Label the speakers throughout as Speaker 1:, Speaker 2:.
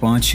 Speaker 1: 5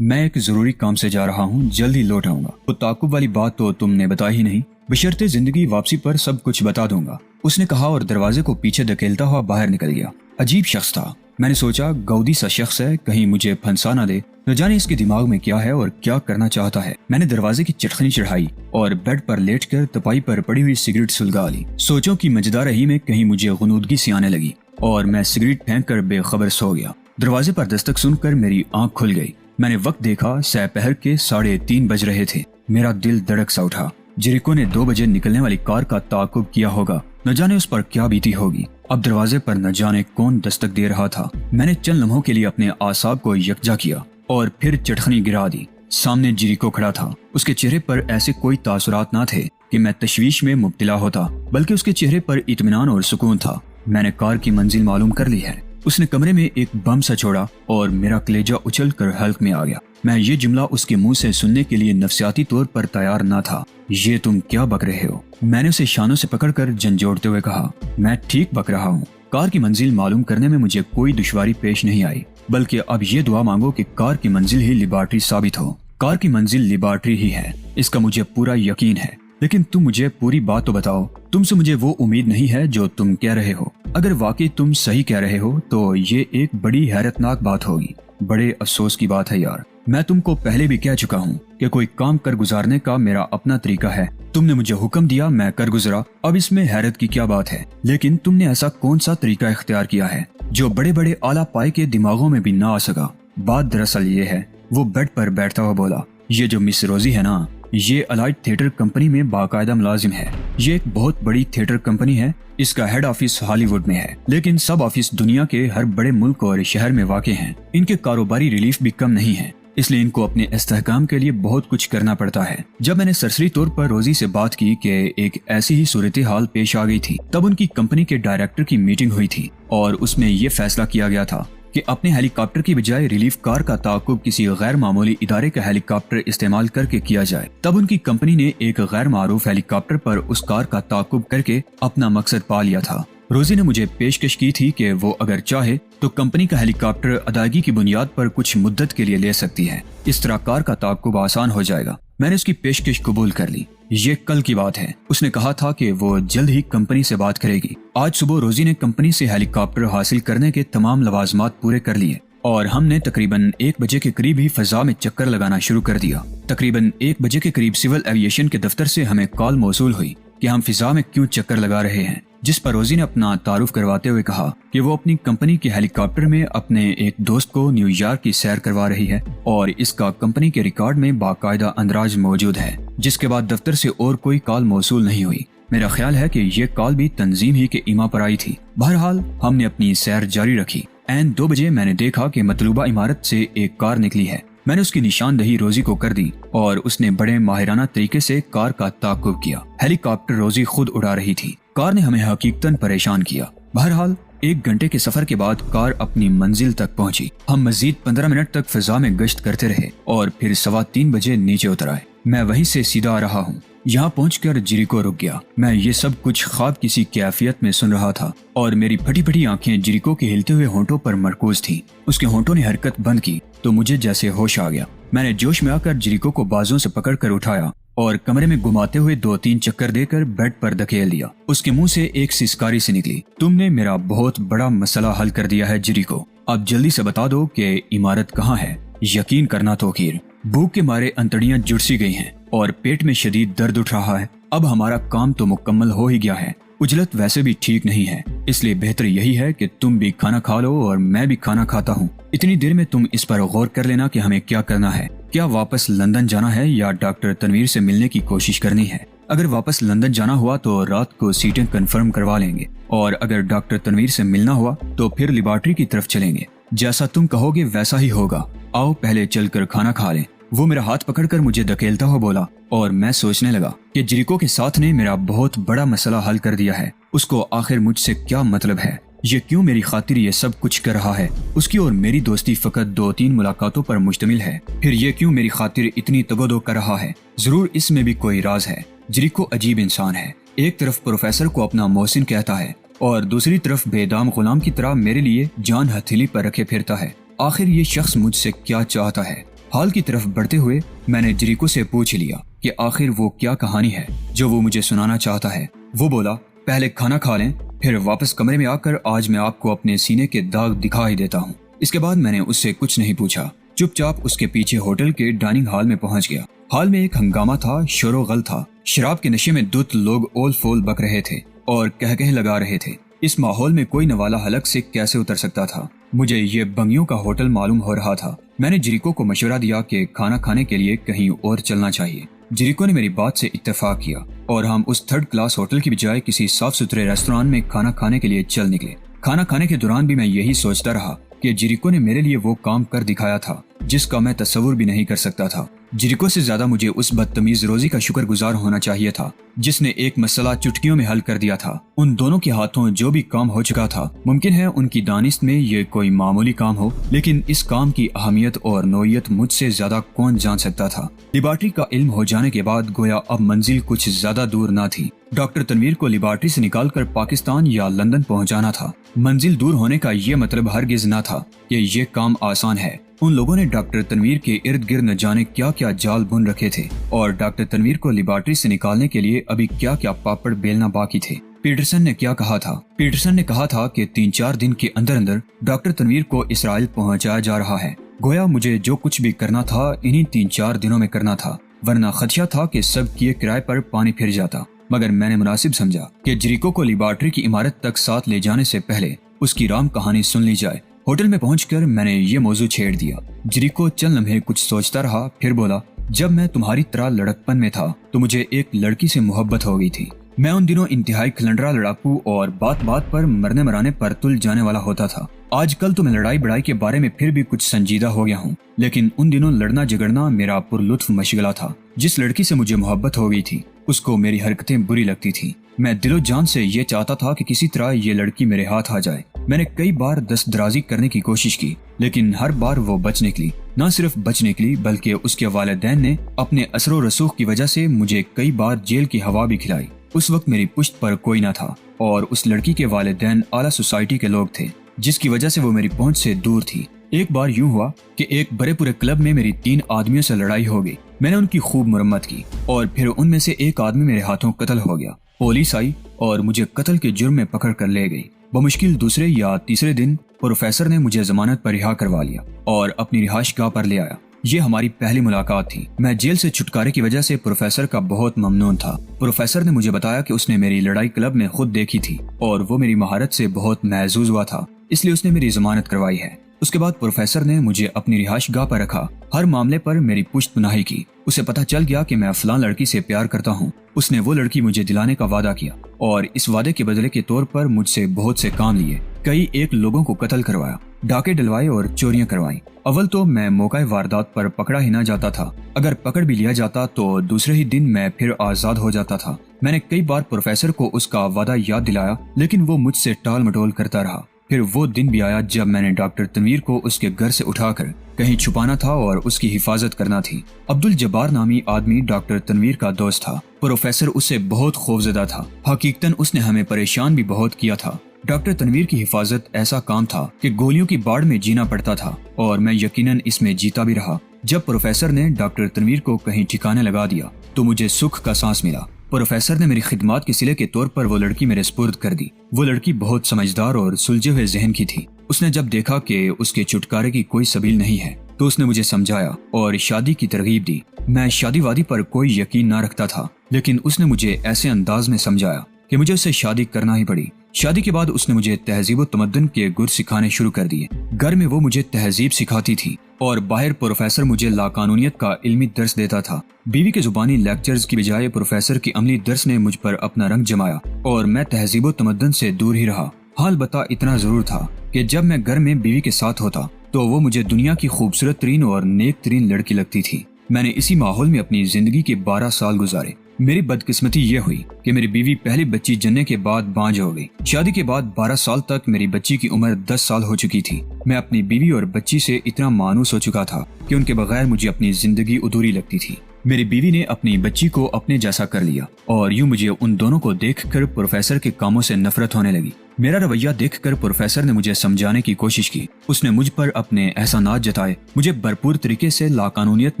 Speaker 1: میں ایک ضروری کام سے جا رہا ہوں، جلد ہی لوٹ آؤں گا۔ وہ تعاقب والی بات تو تم نے بتا ہی نہیں، بشرطِ زندگی واپسی پر سب کچھ بتا دوں گا، اس نے کہا اور دروازے کو پیچھے دھکیلتا ہوا باہر نکل گیا۔ عجیب شخص تھا، میں نے سوچا گودی سا شخص ہے، کہیں مجھے پھنسا نہ دے، نہ جانے اس کے دماغ میں کیا ہے اور کیا کرنا چاہتا ہے۔ میں نے دروازے کی چٹخنی چڑھائی اور بیڈ پر لیٹ کر تپائی پر پڑی ہوئی سگریٹ سلگا لی۔ سوچوں کی مجدہ رہی میں کہیں مجھے غنودگی سی آنے لگی اور میں سگریٹ پھینک کر بے خبر سو گیا۔ دروازے پر دستک سن کر میری آنکھ کھل گئی۔ میں نے وقت دیکھا، سہ پہر کے 3:30 بج رہے تھے۔ میرا دل دھڑک سا اٹھا۔ جیریکو نے 2 بجے نکلنے والی کار کا تعاقب کیا ہوگا، نہ جانے اس پر کیا بیتی ہوگی۔ اب دروازے پر نہ جانے کون دستک دے رہا تھا۔ میں نے چند لمحوں کے لیے اپنے اعصاب کو یکجا کیا اور پھر چٹخنی گرا دی۔ سامنے جیریکو کھڑا تھا، اس کے چہرے پر ایسے کوئی تاثرات نہ تھے کہ میں تشویش میں مبتلا ہوتا، بلکہ اس کے چہرے پر اطمینان اور سکون تھا۔ میں نے کار کی منزل معلوم کر لی ہے۔ اس نے کمرے میں ایک بم سا چھوڑا اور میرا کلیجہ اچھل کر حلق میں آ گیا۔ میں یہ جملہ اس کے منہ سے سننے کے لیے نفسیاتی طور پر تیار نہ تھا۔ یہ تم کیا بک رہے ہو؟ میں نے اسے شانوں سے پکڑ کر جھنجھوڑتے ہوئے کہا۔ میں ٹھیک بک رہا ہوں۔ کار کی منزل معلوم کرنے میں مجھے کوئی دشواری پیش نہیں آئی، بلکہ اب یہ دعا مانگو کہ کار کی منزل ہی لیبارٹری ثابت ہو۔ کار کی منزل لیبارٹری ہی ہے، اس کا مجھے پورا یقین ہے، لیکن تم مجھے پوری بات تو بتاؤ۔ تم سے مجھے وہ امید نہیں ہے جو تم کہہ رہے ہو۔ اگر واقعی تم صحیح کہہ رہے ہو تو یہ ایک بڑی حیرتناک بات ہوگی۔ بڑے افسوس کی بات ہے یار، میں تم کو پہلے بھی کہہ چکا ہوں کہ کوئی کام کر گزارنے کا میرا اپنا طریقہ ہے۔ تم نے مجھے حکم دیا، میں کر گزرا، اب اس میں حیرت کی کیا بات ہے؟ لیکن تم نے ایسا کون سا طریقہ اختیار کیا ہے جو بڑے بڑے اعلیٰ پائے کے دماغوں میں بھی نہ آ سکا؟ بات دراصل یہ ہے، وہ بیڈ پر بیٹھتا ہوا بولا، یہ جو مس روزی ہے نا، یہ الائٹ تھیٹر کمپنی میں باقاعدہ ملازم ہے۔ یہ ایک بہت بڑی تھیٹر کمپنی ہے، اس کا ہیڈ آفس ہالی ووڈ میں ہے، لیکن سب آفس دنیا کے ہر بڑے ملک اور شہر میں واقع ہیں۔ ان کے کاروباری ریلیف بھی کم نہیں ہے، اس لیے ان کو اپنے استحکام کے لیے بہت کچھ کرنا پڑتا ہے۔ جب میں نے سرسری طور پر روزی سے بات کی کہ ایک ایسی ہی صورتحال پیش آ گئی تھی، تب ان کی کمپنی کے ڈائریکٹر کی میٹنگ ہوئی تھی اور اس میں یہ فیصلہ کیا گیا تھا کہ اپنے ہیلی کاپٹر کی بجائے ریلیف کار کا تعاقب کسی غیر معمولی ادارے کا ہیلی کاپٹر استعمال کر کے کیا جائے۔ تب ان کی کمپنی نے ایک غیر معروف ہیلی کاپٹر پر اس کار کا تعاقب کر کے اپنا مقصد پا لیا تھا۔ روزی نے مجھے پیشکش کی تھی کہ وہ اگر چاہے تو کمپنی کا ہیلی کاپٹر ادائیگی کی بنیاد پر کچھ مدت کے لیے لے سکتی ہے، اس طرح کار کا تعاقب آسان ہو جائے گا۔ میں نے اس کی پیشکش قبول کر لی۔ یہ کل کی بات ہے، اس نے کہا تھا کہ وہ جلد ہی کمپنی سے بات کرے گی۔ آج صبح روزی نے کمپنی سے ہیلی کاپٹر حاصل کرنے کے تمام لوازمات پورے کر لیے اور ہم نے تقریباً 1 بجے کے قریب ہی فضا میں چکر لگانا شروع کر دیا۔ تقریباً 1 بجے کے قریب سول ایویشن کے دفتر سے ہمیں کال موصول ہوئی کہ ہم فضا میں کیوں چکر لگا رہے ہیں، جس پر روزی نے اپنا تعارف کرواتے ہوئے کہا کہ وہ اپنی کمپنی کے ہیلی کاپٹر میں اپنے ایک دوست کو نیو یارک کی سیر کروا رہی ہے اور اس کا کمپنی کے ریکارڈ میں باقاعدہ اندراج موجود ہے۔ جس کے بعد دفتر سے اور کوئی کال موصول نہیں ہوئی۔ میرا خیال ہے کہ یہ کال بھی تنظیم ہی کے ایما پر آئی تھی۔ بہرحال ہم نے اپنی سیر جاری رکھی۔ عین 2 بجے میں نے دیکھا کہ مطلوبہ عمارت سے ایک کار نکلی ہے۔ میں نے اس کی نشاندہی روزی کو کر دی اور اس نے بڑے ماہرانہ طریقے سے کار کا تعاقب کیا۔ ہیلی کاپٹر روزی خود اڑا رہی تھی۔ کار نے ہمیں حقیقتاً پریشان کیا۔ بہرحال 1 گھنٹے کے سفر کے بعد کار اپنی منزل تک پہنچی۔ ہم مزید 15 منٹ تک فضا میں گشت کرتے رہے اور پھر 3:15 بجے نیچے اتر آئے۔ میں وہیں سے سیدھا آ رہا ہوں۔ یہاں پہنچ کر جیریکو رک گیا۔ میں یہ سب کچھ خواب کسی کیفیت میں سن رہا تھا اور میری پھٹی پھٹی آنکھیں جیریکو کے ہلتے ہوئے ہونٹوں پر مرکوز تھیں۔ اس کے ہونٹوں نے حرکت بند کی تو مجھے جیسے ہوش آ گیا۔ میں نے جوش میں آ کر جیریکو کو بازوں سے پکڑ کر اٹھایا اور کمرے میں گھماتے ہوئے 2-3 چکر دے کر بیڈ پر دھکیل دیا۔ اس کے منہ سے ایک سسکاری سی نکلی، تم نے میرا بہت بڑا مسئلہ حل کر دیا ہے جیریکو، اب جلدی سے بتا دو کہ عمارت کہاں ہے۔ یقین کرنا توقیر، بھوک کے مارے انتڑیاں جڑ سی گئی ہیں اور پیٹ میں شدید درد اٹھ رہا ہے۔ اب ہمارا کام تو مکمل ہو ہی گیا ہے، اجلت ویسے بھی ٹھیک نہیں ہے، اس لیے بہتر یہی ہے کہ تم بھی کھانا کھا لو اور میں بھی کھانا کھاتا ہوں۔ اتنی دیر میں تم اس پر غور کر لینا کہ ہمیں کیا کرنا ہے، کیا واپس لندن جانا ہے یا ڈاکٹر تنویر سے ملنے کی کوشش کرنی ہے۔ اگر واپس لندن جانا ہوا تو رات کو سیٹیں کنفرم کروا لیں گے اور اگر ڈاکٹر تنویر سے ملنا ہوا تو پھر لیبارٹری کی طرف چلیں گے۔ جیسا تم کہو گے ویسا ہی ہوگا، آؤ پہلے چل کر کھانا کھا لیں۔ وہ میرا ہاتھ پکڑ کر مجھے دھکیلتا ہوا بولا اور میں سوچنے لگا کہ جیریکو کے ساتھ نے میرا بہت بڑا مسئلہ حل کر دیا ہے۔ اس کو آخر مجھ سے کیا مطلب ہے؟ یہ کیوں میری خاطر یہ سب کچھ کر رہا ہے؟ اس کی اور میری دوستی فقط 2-3 ملاقاتوں پر مشتمل ہے، پھر یہ کیوں میری خاطر اتنی تگودو کر رہا ہے؟ ضرور اس میں بھی کوئی راز ہے۔ جیریکو عجیب انسان ہے، ایک طرف پروفیسر کو اپنا محسن کہتا ہے اور دوسری طرف بے دام غلام کی طرح میرے لیے جان ہتھیلی پر رکھے پھرتا ہے۔ آخر یہ شخص مجھ سے کیا چاہتا ہے؟ ہال کی طرف بڑھتے ہوئے میں نے جریکو سے پوچھ لیا کہ آخر وہ کیا کہانی ہے جو وہ مجھے سنانا چاہتا ہے۔ وہ بولا، پہلے کھانا کھا لیں، پھر واپس کمرے میں آ کر آج میں آپ کو اپنے سینے کے داغ دکھا ہی دیتا ہوں۔ اس کے بعد میں نے اس سے کچھ نہیں پوچھا، چپ چاپ اس کے پیچھے ہوٹل کے ڈائننگ ہال میں پہنچ گیا۔ ہال میں ایک ہنگامہ تھا، شور و غل تھا، شراب کے نشے میں دھت لوگ اول فول بک رہے تھے اور کہہ لگا رہے تھے۔ اس ماحول میں کوئی نوالا حلق سے کیسے اتر سکتا تھا؟ مجھے یہ بنگیوں کا ہوٹل معلوم ہو رہا تھا۔ میں نے جریکو کو مشورہ دیا کہ کھانا کھانے کے لیے کہیں اور چلنا چاہیے۔ جریکو نے میری بات سے اتفاق کیا اور ہم اس 3rd کلاس ہوٹل کی بجائے کسی صاف ستھرے ریستوران میں کھانا کھانے کے لیے چل نکلے۔ کھانا کھانے کے دوران بھی میں یہی سوچتا رہا کہ جریکو نے میرے لیے وہ کام کر دکھایا تھا جس کا میں تصور بھی نہیں کر سکتا تھا۔ جریکو سے زیادہ مجھے اس بدتمیز روزی کا شکر گزار ہونا چاہیے تھا جس نے ایک مسئلہ چٹکیوں میں حل کر دیا تھا۔ ان دونوں کے ہاتھوں جو بھی کام ہو چکا تھا، ممکن ہے ان کی دانست میں یہ کوئی معمولی کام ہو، لیکن اس کام کی اہمیت اور نوعیت مجھ سے زیادہ کون جان سکتا تھا۔ لیبارٹری کا علم ہو جانے کے بعد گویا اب منزل کچھ زیادہ دور نہ تھی۔ ڈاکٹر تنویر کو لیبارٹری سے نکال کر پاکستان یا لندن پہنچانا تھا۔ منزل دور ہونے کا یہ مطلب ہرگز نہ تھا کہ یہ کام آسان ہے۔ ان لوگوں نے ڈاکٹر تنویر کے ارد گرد نہ جانے کیا کیا جال بن رکھے تھے اور ڈاکٹر تنویر کو لیبارٹری سے نکالنے کے لیے ابھی کیا کیا پاپڑ بیلنا باقی تھے۔ پیٹرسن نے کیا کہا تھا؟ پیٹرسن نے کہا تھا کہ 3-4 دن کے اندر اندر ڈاکٹر تنویر کو اسرائیل پہنچایا جا رہا ہے۔ گویا مجھے جو کچھ بھی کرنا تھا انہی 3-4 دنوں میں کرنا تھا، ورنہ خدشہ تھا کہ سب کیے کرائے پر پانی پھر جاتا۔ مگر میں نے مناسب سمجھا کہ جریکو کو لیبارٹری کی عمارت تک ساتھ لے جانے سے پہلے اس کی رام کہانی سن لی جائے۔ ہوٹل میں پہنچ کر میں نے یہ موضوع چھیڑ دیا۔ جریکو چند لمحے کچھ سوچتا رہا، پھر بولا، جب میں تمہاری طرح لڑکپن میں تھا تو مجھے ایک لڑکی سے محبت ہو گئی تھی۔ میں ان دنوں انتہائی کھلنڈرا لڑاکو اور بات بات پر مرنے مرانے پر تل جانے والا ہوتا تھا۔ آج کل تو میں لڑائی بڑائی کے بارے میں پھر بھی کچھ سنجیدہ ہو گیا ہوں، لیکن ان دنوں لڑنا جگڑنا میرا پر لطف مشغلہ تھا۔ جس لڑکی سے مجھے محبت ہو گئی تھی اس کو میری حرکتیں بری لگتی تھی۔ میں دل و جان سے یہ چاہتا تھا کہ کسی طرح یہ لڑکی میرے ہاتھ آ جائے۔ میں نے کئی بار دست درازی کرنے کی کوشش کی، لیکن ہر بار وہ بچ نکلی۔ نہ صرف بچ نکلی بلکہ اس کے والدین نے اپنے اثر و رسوخ کی وجہ سے مجھے کئی بار جیل کی ہوا بھی کھلائی۔ اس وقت میری پشت پر کوئی نہ تھا اور اس لڑکی کے والدین اعلیٰ سوسائٹی کے لوگ تھے، جس کی وجہ سے وہ میری پہنچ سے دور تھی۔ ایک بار یوں ہوا کہ ایک بڑے پورے کلب میں میری 3 آدمیوں سے لڑائی ہو گئی۔ میں نے ان کی خوب مرمت کی اور پھر ان میں سے ایک آدمی میرے ہاتھوں قتل ہو گیا۔ پولیس آئی اور مجھے قتل کے جرم میں پکڑ کر لے گئی۔ بمشکل دوسرے یا تیسرے دن پروفیسر نے مجھے ضمانت پر رہا کروا لیا اور اپنی رہائش گاہ پر لے آیا۔ یہ ہماری پہلی ملاقات تھی۔ میں جیل سے چھٹکارے کی وجہ سے پروفیسر کا بہت ممنون تھا۔ پروفیسر نے مجھے بتایا کہ اس نے میری لڑائی کلب میں خود دیکھی تھی اور وہ میری مہارت سے بہت محظوظ ہوا تھا، اس لیے اس نے میری ضمانت کروائی ہے۔ اس کے بعد پروفیسر نے مجھے اپنی رہائش گاہ پر رکھا، ہر معاملے پر میری پشت پناہی کی۔ اسے پتہ چل گیا کہ میں فلاں لڑکی سے پیار کرتا ہوں۔ اس نے وہ لڑکی مجھے دلانے کا وعدہ کیا اور اس وعدے کے بدلے کے طور پر مجھ سے بہت سے کام لیے۔ کئی ایک لوگوں کو قتل کروایا، ڈاکے ڈلوائے اور چوریاں کروائیں۔ اول تو میں موقع واردات پر پکڑا ہی نہ جاتا تھا، اگر پکڑ بھی لیا جاتا تو دوسرے ہی دن میں پھر آزاد ہو جاتا تھا۔ میں نے کئی بار پروفیسر کو اس کا وعدہ یاد دلایا، لیکن وہ مجھ سے ٹال مٹول کرتا رہا۔ پھر وہ دن بھی آیا جب میں نے ڈاکٹر تنویر کو اس کے گھر سے اٹھا کر کہیں چھپانا تھا اور اس کی حفاظت کرنا تھی۔ عبد الجبار نامی آدمی ڈاکٹر تنویر کا دوست تھا۔ پروفیسر اس سے بہت خوفزدہ تھا، حقیقتاً اس نے ہمیں پریشان بھی بہت کیا تھا۔ ڈاکٹر تنویر کی حفاظت ایسا کام تھا کہ گولیوں کی باڑ میں جینا پڑتا تھا اور میں یقیناً اس میں جیتا بھی رہا۔ جب پروفیسر نے ڈاکٹر تنویر کو کہیں ٹھکانے لگا دیا تو مجھے سکھ کا سانس ملا۔ پروفیسر نے میری خدمات کے صلے کے طور پر وہ لڑکی میرے سپرد کر دی۔ وہ لڑکی بہت سمجھدار اور سلجھے ہوئے ذہن کی تھی۔ اس نے جب دیکھا کہ اس کے چھٹکارے کی کوئی سبیل نہیں ہے تو اس نے مجھے سمجھایا اور شادی کی ترغیب دی۔ میں شادی وادی پر کوئی یقین نہ رکھتا تھا، لیکن اس نے مجھے ایسے انداز میں سمجھایا کہ مجھے اسے شادی کرنا ہی پڑی۔ شادی کے بعد اس نے مجھے تہذیب و تمدن کے گر سکھانے شروع کر دیے۔ گھر میں وہ مجھے تہذیب سکھاتی تھی اور باہر پروفیسر مجھے لاقانونیت کا علمی درس دیتا تھا۔ بیوی کے زبانی لیکچرز کی بجائے پروفیسر کی عملی درس نے مجھ پر اپنا رنگ جمایا اور میں تہذیب و تمدن سے دور ہی رہا۔ حال بتا اتنا ضرور تھا کہ جب میں گھر میں بیوی کے ساتھ ہوتا تو وہ مجھے دنیا کی خوبصورت ترین اور نیک ترین لڑکی لگتی تھی۔ میں نے اسی ماحول میں اپنی زندگی کے 12 سال گزارے۔ میری بدقسمتی یہ ہوئی کہ میری بیوی پہلی بچی جننے کے بعد بانجھ ہو گئی۔ شادی کے بعد 12 سال تک میری بچی کی عمر 10 سال ہو چکی تھی۔ میں اپنی بیوی اور بچی سے اتنا مانوس ہو چکا تھا کہ ان کے بغیر مجھے اپنی زندگی ادھوری لگتی تھی۔ میری بیوی نے اپنی بچی کو اپنے جیسا کر لیا اور یوں مجھے ان دونوں کو دیکھ کر پروفیسر کے کاموں سے نفرت ہونے لگی۔ میرا رویہ دیکھ کر پروفیسر نے مجھے سمجھانے کی کوشش کی. اس نے مجھ پر اپنے احسانات جتائے, مجھے بھرپور طریقے سے لاقانونیت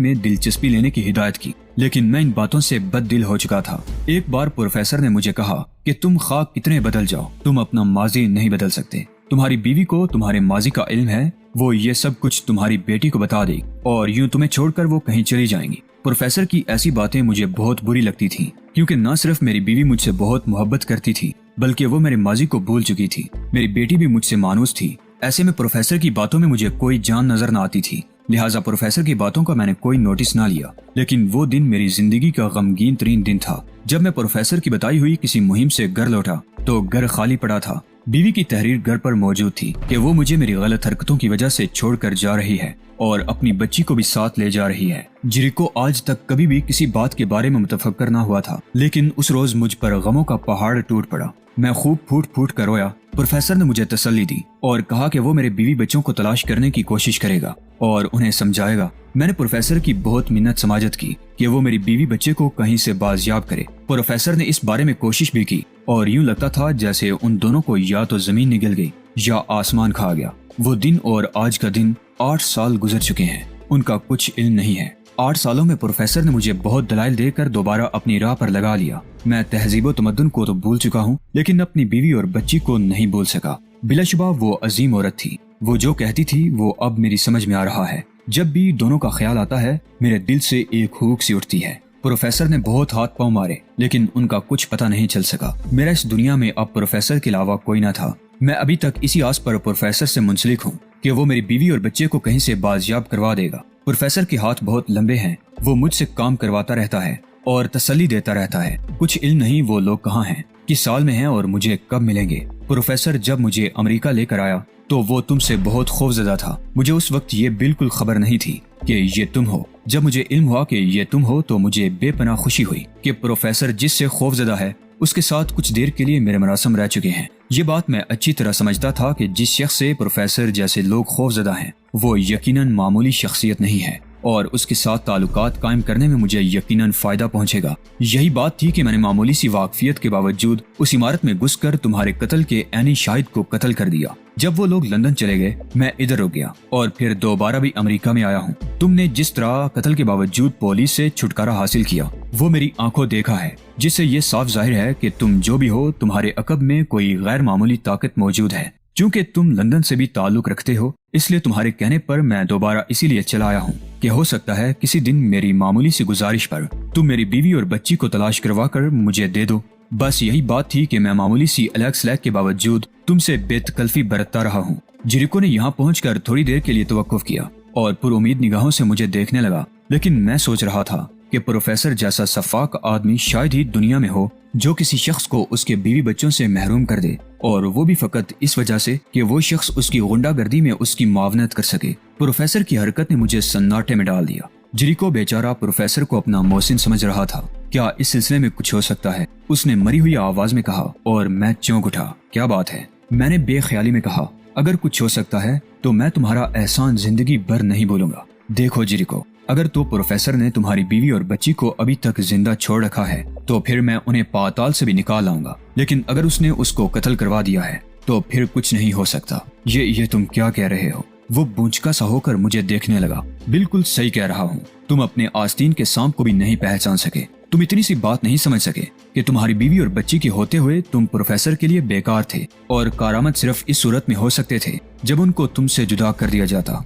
Speaker 1: میں دلچسپی لینے کی ہدایت کی, لیکن میں ان باتوں سے بد دل ہو چکا تھا. ایک بار پروفیسر نے مجھے کہا کہ تم خواہ کتنے بدل جاؤ, تم اپنا ماضی نہیں بدل سکتے. تمہاری بیوی کو تمہارے ماضی کا علم ہے, وہ یہ سب کچھ تمہاری بیٹی کو بتا دے اور یوں تمہیں چھوڑ کر وہ کہیں چلی جائیں گی. پروفیسر کی ایسی باتیں مجھے بہت بری لگتی تھیں, کیونکہ نہ صرف میری بیوی مجھ سے بہت محبت کرتی تھی بلکہ وہ میرے ماضی کو بھول چکی تھی. میری بیٹی بھی مجھ سے مانوس تھی. ایسے میں پروفیسر کی باتوں میں مجھے کوئی جان نظر نہ آتی تھی, لہٰذا پروفیسر کی باتوں کا میں نے کوئی نوٹس نہ لیا. لیکن وہ دن میری زندگی کا غمگین ترین دن تھا. جب میں پروفیسر کی بتائی ہوئی کسی مہم سے گھر لوٹا تو گھر خالی پڑا تھا. بیوی کی تحریر گھر پر موجود تھی کہ وہ مجھے میری غلط حرکتوں کی وجہ سے چھوڑ کر جا رہی ہے اور اپنی بچی کو بھی ساتھ لے جا رہی ہے. جیریکو آج تک کبھی بھی کسی بات کے بارے میں متفکر نہ ہوا تھا, لیکن اس روز مجھ پر غموں کا پہاڑ ٹوٹ پڑا. میں خوب پھوٹ پھوٹ کر رویا. پروفیسر نے مجھے تسلی دی اور کہا کہ وہ میرے بیوی بچوں کو تلاش کرنے کی کوشش کرے گا اور انہیں سمجھائے گا. میں نے پروفیسر کی بہت منت سماجت کی کہ وہ میری بیوی بچے کو کہیں سے بازیاب کرے. پروفیسر نے اس بارے میں کوشش بھی کی اور یوں لگتا تھا جیسے ان دونوں کو یا تو زمین نگل گئی یا آسمان کھا گیا. وہ دن اور آج کا دن 8 سال گزر چکے ہیں. ان کا کچھ علم نہیں ہے. 8 سالوں میں پروفیسر نے مجھے بہت دلائل دے کر دوبارہ اپنی راہ پر لگا لیا. میں تہذیب و تمدن کو تو بھول چکا ہوں, لیکن اپنی بیوی اور بچی کو نہیں بھول سکا. بلا شبہ وہ عظیم عورت تھی. وہ جو کہتی تھی وہ اب میری سمجھ میں آ رہا ہے. جب بھی دونوں کا خیال آتا ہے میرے دل سے ایک ہوک سی اٹھتی ہے. پروفیسر نے بہت ہاتھ پاؤں مارے لیکن ان کا کچھ پتہ نہیں چل سکا. میرا اس دنیا میں اب پروفیسر کے علاوہ کوئی نہ تھا. میں ابھی تک اسی آس پر پروفیسر سے منسلک ہوں کہ وہ میری بیوی اور بچے کو کہیں سے بازیاب کروا دے گا. پروفیسر کے ہاتھ بہت لمبے ہیں. وہ مجھ سے کام کرواتا رہتا ہے اور تسلی دیتا رہتا ہے. کچھ علم نہیں وہ لوگ کہاں ہیں, کس سال میں ہیں اور مجھے کب ملیں گے. پروفیسر جب مجھے امریکہ لے کر آیا تو وہ تم سے بہت خوفزدہ تھا. مجھے اس وقت یہ بالکل خبر نہیں تھی کہ یہ تم ہو. جب مجھے علم ہوا کہ یہ تم ہو تو مجھے بے پناہ خوشی ہوئی کہ پروفیسر جس سے خوفزدہ ہے اس کے ساتھ کچھ دیر کے لیے میرے مراسم رہ چکے ہیں. یہ بات میں اچھی طرح سمجھتا تھا کہ جس شخص سے پروفیسر جیسے لوگ خوفزدہ ہیں وہ یقیناً معمولی شخصیت نہیں ہے اور اس کے ساتھ تعلقات قائم کرنے میں مجھے یقیناً فائدہ پہنچے گا. یہی بات تھی کہ میں نے معمولی سی واقفیت کے باوجود اس عمارت میں گھس کر تمہارے قتل کے عینی شاہد کو قتل کر دیا. جب وہ لوگ لندن چلے گئے میں ادھر رک گیا اور پھر دوبارہ بھی امریکہ میں آیا ہوں. تم نے جس طرح قتل کے باوجود پولیس سے چھٹکارا حاصل کیا وہ میری آنکھوں دیکھا ہے, جس سے یہ صاف ظاہر ہے کہ تم جو بھی ہو تمہارے عقب میں کوئی غیر معمولی طاقت موجود ہے. چونکہ تم لندن سے بھی تعلق رکھتے ہو اس لیے تمہارے کہنے پر میں دوبارہ اسی لیے چلا آیا ہوں کہ ہو سکتا ہے کسی دن میری معمولی سی گزارش پر تم میری بیوی اور بچی کو تلاش کروا کر مجھے دے دو. بس یہی بات تھی کہ میں معمولی سی الیکس لیک کے باوجود تم سے بے تکلفی برتتا رہا ہوں. جیریکو نے یہاں پہنچ کر تھوڑی دیر کے لیے توقف کیا اور پر امید نگاہوں سے مجھے دیکھنے لگا. لیکن میں سوچ رہا تھا کہ پروفیسر جیسا شفاق آدمی شاید ہی دنیا میں ہو جو کسی شخص کو اس کے بیوی بچوں سے محروم کر دے, اور وہ بھی فقط اس وجہ سے کہ وہ شخص اس کی غنڈہ گردی میں اس کی معاونت کر سکے. پروفیسر کی حرکت نے مجھے سناٹے میں ڈال دیا. جیریکو بیچارہ پروفیسر کو اپنا محسن سمجھ رہا تھا. کیا اس سلسلے میں کچھ ہو سکتا ہے, اس نے مری ہوئی آواز میں کہا اور میں چونک اٹھا. کیا بات ہے, میں نے بے خیالی میں کہا. اگر کچھ ہو سکتا ہے تو میں تمہارا احسان زندگی بھر نہیں بولوں گا. دیکھو جیریکو, اگر تو پروفیسر نے تمہاری بیوی اور بچی کو ابھی تک زندہ چھوڑ رکھا ہے تو پھر میں انہیں پاتال سے بھی نکال لاؤں گا, لیکن اگر اس نے اس کو قتل کروا دیا ہے تو پھر کچھ نہیں ہو سکتا. یہ تم کیا کہہ رہے ہو؟ وہ بونچکا سا ہو کر مجھے دیکھنے لگا. بالکل صحیح کہہ رہا ہوں. تم اپنے آستین کے سانپ کو بھی نہیں پہچان سکے. تم اتنی سی بات نہیں سمجھ سکے کہ تمہاری بیوی اور بچی کے ہوتے ہوئے تم پروفیسر کے لیے بیکار تھے اور کارآمد صرف اس صورت میں ہو سکتے تھے جب ان کو تم سے جدا کر دیا جاتا.